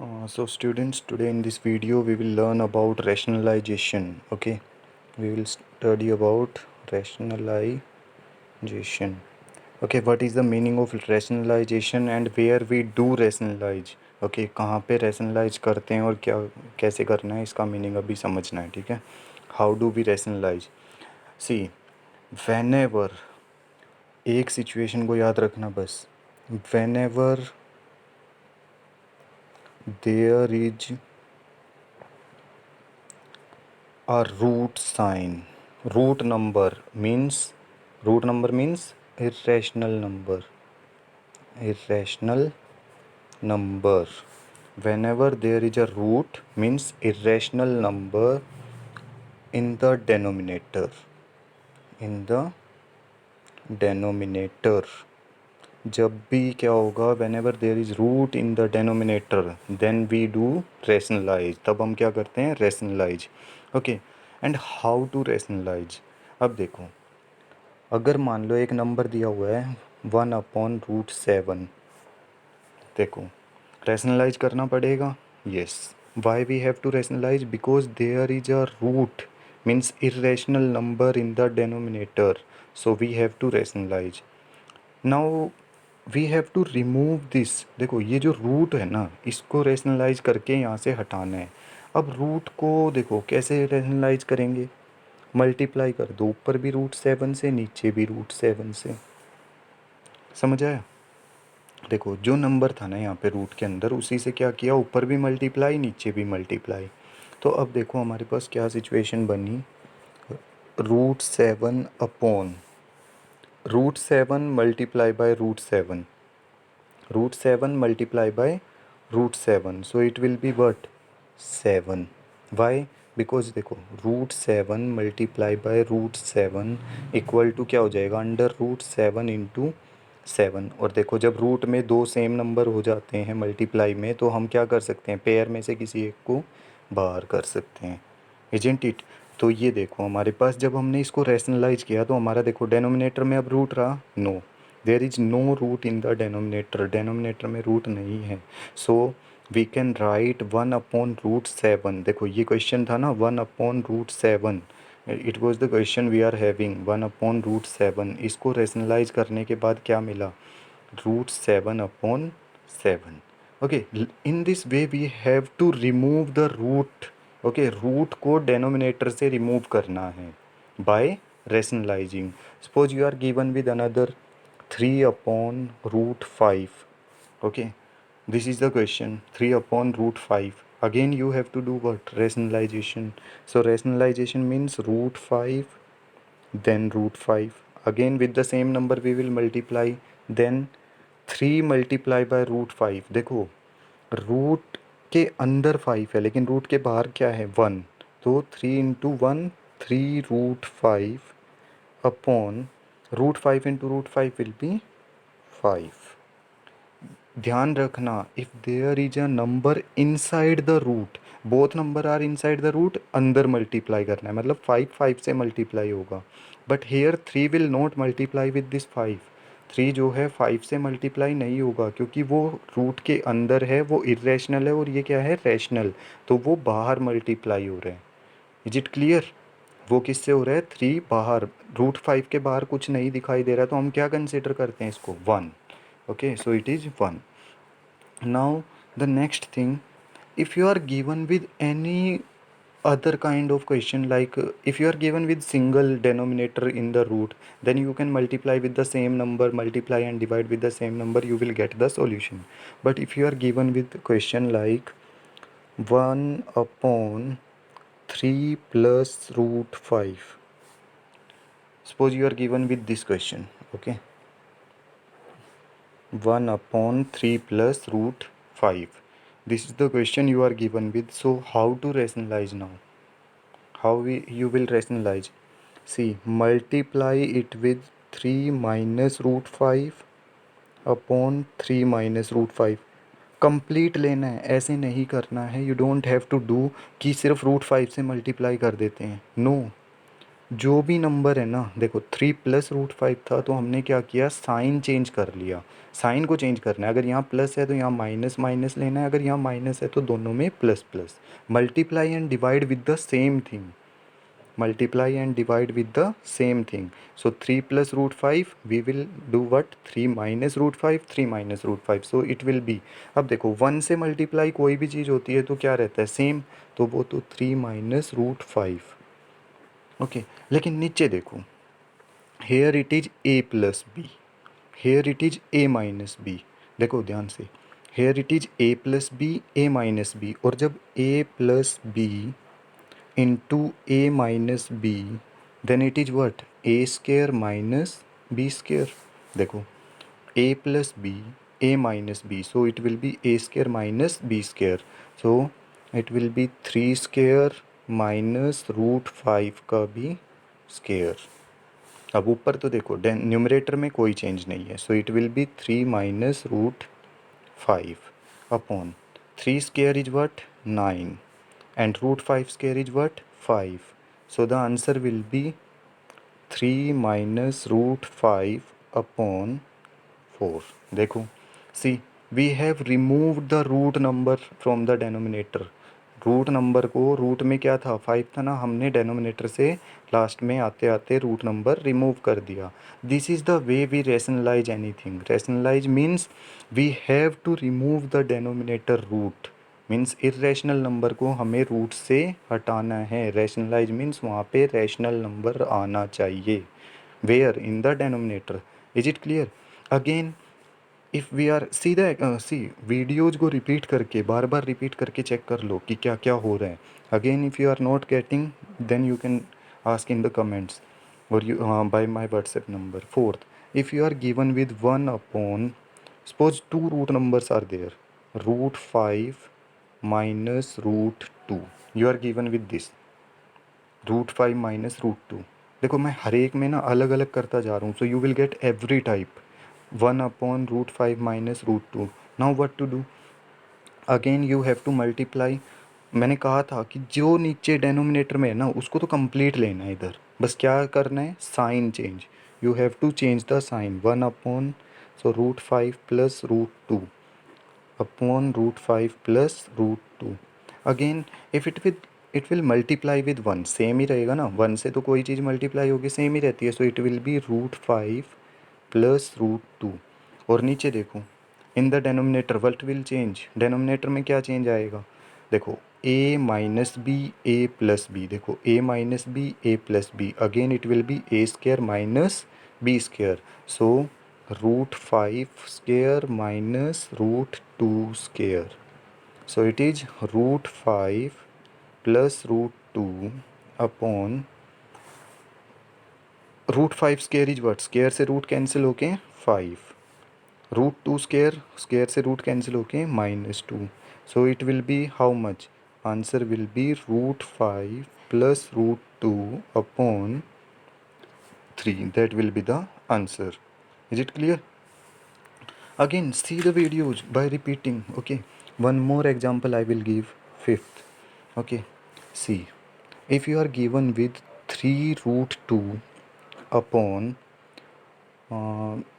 So students, today in this video we will learn about rationalization. Okay, we will study about rationalization. Okay, what is the meaning of rationalization and where we do rationalize? Okay, कहाँ पे rationalize करते हैं और क्या कैसे करना है, इसका मीनिंग अभी समझना है. ठीक है, how do we rationalize? See, whenever, एक सिचुएशन को याद रखना बस, whenever there is a root sign, root number means irrational number, irrational number. Whenever there is a root means irrational number in the denominator, in the denominator. जब भी क्या होगा, whenever there is root in the denominator then we do rationalize, तब हम क्या करते हैं, rationalize. Okay, and how to rationalize? अब देखो, अगर मान लो एक नंबर दिया हुआ है 1/√7, देखो रैशनलाइज करना पड़ेगा. Yes, why we have to rationalise? Because there is a root means irrational number in the denominator, so we have to rationalise. Now we have to remove this. देखो ये जो रूट है ना, इसको रैशनलाइज करके यहाँ से हटाना है. अब रूट को देखो कैसे रैशनलाइज करेंगे, मल्टीप्लाई कर दो, ऊपर भी √7 से नीचे भी √7 से. समझ आया? देखो जो नंबर था ना यहाँ पे रूट के अंदर, उसी से क्या किया, ऊपर भी मल्टीप्लाई नीचे भी मल्टीप्लाई. तो अब देखो हमारे पास क्या सिचुएशन बनी, √7 multiply by √7, √7 multiply by √7, so it will be what, 7. Why? Because देखो √7 मल्टीप्लाई बाय √7 इक्वल टू क्या हो जाएगा, √7 इंटू 7. और देखो जब रूट में दो सेम नंबर हो जाते हैं मल्टीप्लाई में, तो हम क्या कर सकते हैं, पेयर में से किसी एक को बाहर कर सकते हैं, इजंट इट? तो ये देखो हमारे पास जब हमने इसको रैशनलाइज किया तो हमारा देखो डेनोमिनेटर में अब रूट रहा, no, there is no root in the denominator, denominator में रूट नहीं है. So we can write 1/√7. देखो ये क्वेश्चन था ना, 1/√7, it was the question we are having, 1/√7. इसको रैशनलाइज करने के बाद क्या मिला, √7/7. Okay, in this way we have to remove the root. Okay, root को डेनोमिनेटर से रिमूव करना है by rationalising. Suppose you are given with another 3/√5. Okay, this is the question, 3/√5. Again you have to do what, rationalization. So rationalization means √5, then √5, again with the same number we will multiply, then 3 multiply by √5. देखो root के अंदर 5 है लेकिन root के बाहर क्या है, 1, तो 3 into 1 3√5 upon √5 into √5 will be 5. ध्यान रखना, if there is a number inside the root, both number are inside the root, अंदर मल्टीप्लाई करना है, मतलब 5 5 से मल्टीप्लाई होगा. But here 3 will not multiply with this 5. 3 जो है 5 से मल्टीप्लाई नहीं होगा क्योंकि वो रूट के अंदर है, वो इरेशनल है, और ये क्या है, रैशनल, तो वो बाहर मल्टीप्लाई हो रहे हैं. Is it clear? वो किससे हो रहा है, 3 बाहर, √5 के बाहर कुछ नहीं दिखाई दे रहा, तो हम क्या कंसिडर करते हैं इसको, 1. Okay, so it is 1. Now the next thing, if you are given with any other kind of question, like if you are given with single denominator in the root, then you can multiply with the same number, multiply and divide with the same number, you will get the solution. But if you are given with question like 1/3 plus √5, suppose you are given with this question, okay, 1/3 plus √5. This is the question you are given with. So how to rationalize now? How you will rationalize? See, multiply it with 3 minus √5 upon 3 minus √5. Complete लेना है, ऐसे नहीं करना है. You don't have to do कि सिर्फ √5 से multiply कर देते हैं, नो. जो भी नंबर है ना, देखो 3 + √5 था तो हमने क्या किया, साइन चेंज कर लिया। साइन को चेंज करना है, अगर यहाँ प्लस है तो यहाँ माइनस माइनस लेना है, अगर यहाँ माइनस है तो दोनों में plus plus. Multiply and divide with the same thing, multiply and divide with the same thing. So 3 + √5 we will do what, 3 - √5, 3 - √5, so it will be, अब देखो 1 से मल्टीप्लाई कोई भी चीज़ होती है तो क्या रहता है, सेम, तो वो तो 3 - √5। ओके, लेकिन नीचे देखो, here it is a + b, here it is a - b, देखो ध्यान से, here it is a + b, a - b, और जब a + b into a - b, then it is what, a² - b²। देखो a + b, a - b, so it will be a² - b², so it will be 3² - √5 का भी square. अब ऊपर तो देखो numerator में कोई चेंज नहीं है, सो it will B 3 - √5 upon 3² is what, 9, and √5² is what, 5, so the answer will be 3 - √5 upon 4। देखो, see, we have removed the root number from the denominator। Root number को, रूट में क्या था, 5 था ना, हमने डेनोमिनेटर से लास्ट में आते आते रूट नंबर रिमूव कर दिया। This is the way we rationalise anything. Rationalise means we have to remove the denominator root, means irrational number को हमें रूट से हटाना है। रैशनलाइज मीन्स वहाँ पे रैशनल नंबर आना चाहिए, where, in the denominator. Is it clear? Again if we are see the see videos को रिपीट करके, बार बार रिपीट करके चेक कर लो कि क्या क्या हो रहा है। Again if you are not getting, then you can ask in the comments और you by my WhatsApp number. Fourth, if you are given with 1 upon, suppose 2 root numbers are there, √5 - √2, you are given with this, √5 - √2। देखो मैं हर एक में ना अलग अलग करता जा रहा हूँ, so you will get every type. 1 अपॉन √5 - √2। Now what to do, again you have to multiply. मैंने कहा था कि जो नीचे डेनोमिनेटर में है ना उसको तो कंप्लीट लेना है, इधर बस क्या करना है, sign change. You have to change the sign. 1 upon, so √5 + √2 upon √5 + √2। Again if it will multiply with 1, same ही रहेगा ना, 1 से तो कोई चीज़ मल्टीप्लाई होगी, सेम ही रहती है, सो इट विल बी √5 + √2। और नीचे देखो, इन the denominator what will change, denominator में क्या चेंज आएगा, देखो a - b, a + b, देखो a - b, a + b, again it will B a² - b², so √5² - √2², so it is √5 + √2 upon, √5² is what, square से root cancel होके 5, √2² square से root cancel होके -2, so it will B how much, answer will be √5 + √2 upon 3, that will be the answer। Is it clear? Again see the videos by repeating। Okay, one more example I will give, fifth। Okay, see, if you are given with 3√2 upon,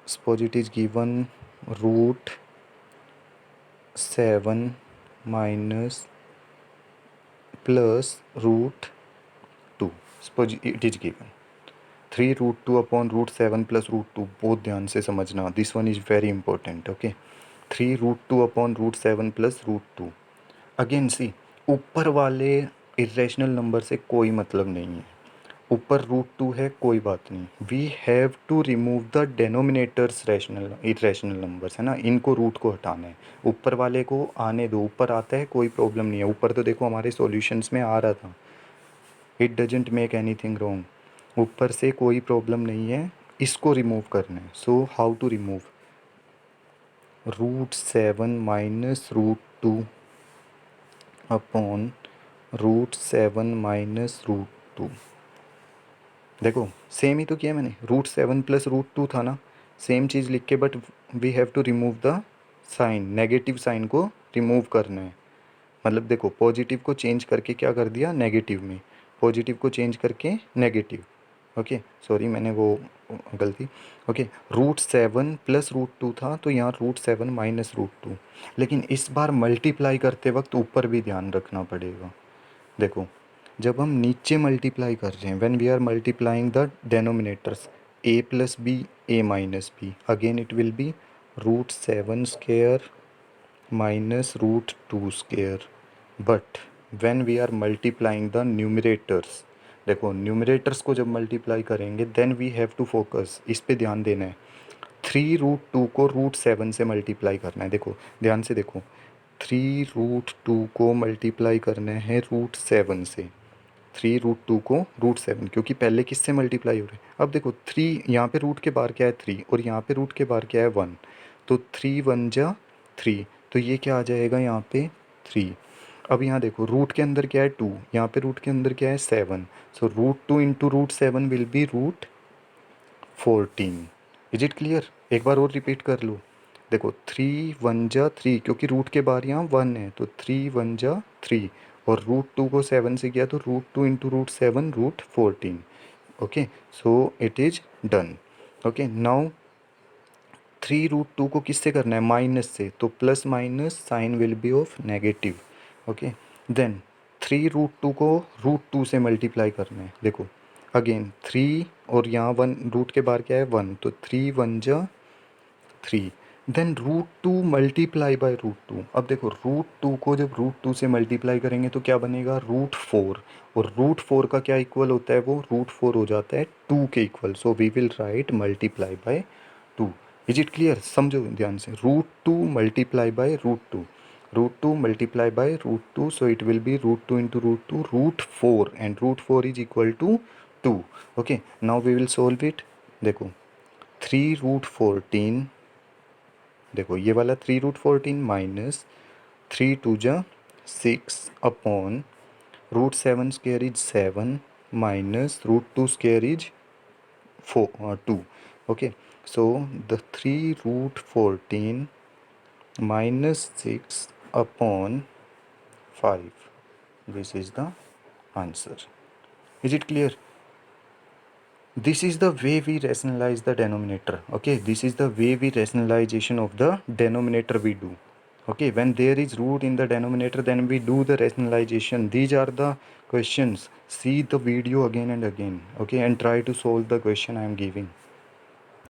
suppose it is given √7 minus plus √2, suppose it is given 3√2 upon √7 plus √2, बहुत ध्यान से समझना, this one is very important. Okay, 3√2 upon √7 plus √2। Again see, ऊपर वाले irrational number से कोई मतलब नहीं है, ऊपर √2 है कोई बात नहीं, we have to remove the denominators rational irrational numbers है ना, इनको रूट को हटाना है, ऊपर वाले को आने दो, ऊपर आता है कोई प्रॉब्लम नहीं है, ऊपर तो देखो हमारे सॉल्यूशंस में आ रहा था, it doesn't make anything wrong, ऊपर से कोई प्रॉब्लम नहीं है, इसको रिमूव करना है। सो हाउ टू रिमूव, √7 - √2 अपॉन √7 - √2। देखो सेम ही तो किया मैंने, √7 + √2 था ना, सेम चीज़ लिख के, but we have to remove the sign, negative sign को रिमूव करना है। मतलब देखो पॉजिटिव को चेंज करके क्या कर दिया, नेगेटिव में, पॉजिटिव को चेंज करके नेगेटिव, ओके सॉरी, मैंने वो गलती। ओके, √7 प्लस √2 था, तो यहाँ √7 माइनस √2। लेकिन इस बार मल्टीप्लाई करते वक्त ऊपर भी ध्यान रखना पड़ेगा। देखो, जब हम नीचे मल्टीप्लाई कर रहे हैं, when we are multiplying the denominators a plus b a minus b, again it will be √7 square minus √2 square. But when we are multiplying the numerators, देखो न्यूमरेटर्स को जब मल्टीप्लाई करेंगे then we have to focus, इस पे ध्यान देना है। 3√2 को √7 से मल्टीप्लाई करना है। देखो ध्यान से देखो, 3√2 को मल्टीप्लाई करना है √7 से। 3√2 को √7, क्योंकि पहले किससे मल्टीप्लाई हो रहे हैं। अब देखो 3 यहाँ पे रूट के बाहर क्या है 3, और यहाँ पे रूट के बाहर क्या है 1, तो 3 1 जा 3, तो ये क्या आ जाएगा यहाँ पे 3। अब यहाँ देखो रूट के अंदर क्या है 2, यहाँ पे रूट के अंदर क्या है 7, सो √2 into √7 will be √14। Is it clear? एक बार और रिपीट कर लो। देखो 3 1 जा 3, क्योंकि रूट के बाहर यहाँ 1 है, तो 3 1 जा 3, और √2 को 7 से किया तो √2 into √7 √14। Okay, so it is done. Okay, now 3√2 को किससे करना है, माइनस से, तो plus minus sign will be off negative. Okay, then 3√2 को √2 से मल्टीप्लाई करना है। देखो अगेन 3, और यहाँ 1, रूट के बाहर क्या है 1, तो 3 1 जा 3, देन √2 मल्टीप्लाई बाय √2। अब देखो √2 को जब √2 से मल्टीप्लाई करेंगे तो क्या बनेगा √4, और √4 का क्या इक्वल होता है, वो √4 हो जाता है 2 के equal, so we will write multiply by 2। Is it clear? समझो ध्यान से, √2 multiply by √2, √2 multiply by √2, so it will be √2 into √2 √4, and √4 is equal to 2। Okay, now we will solve it. देखो 3√14, देखो ये वाला 3√14 माइनस 3 2 जा 6 upon √7 square is 7 minus √2 square is 2। Okay, so the 3√14 minus 6 upon 5, this is the answer. Is it clear? This is the way we rationalize the denominator. Okay, this is the way we rationalization of the denominator we do. Okay, when there is root in the denominator, then we do the rationalization. These are the questions. See the video again and again. Okay, and try to solve the question I am giving.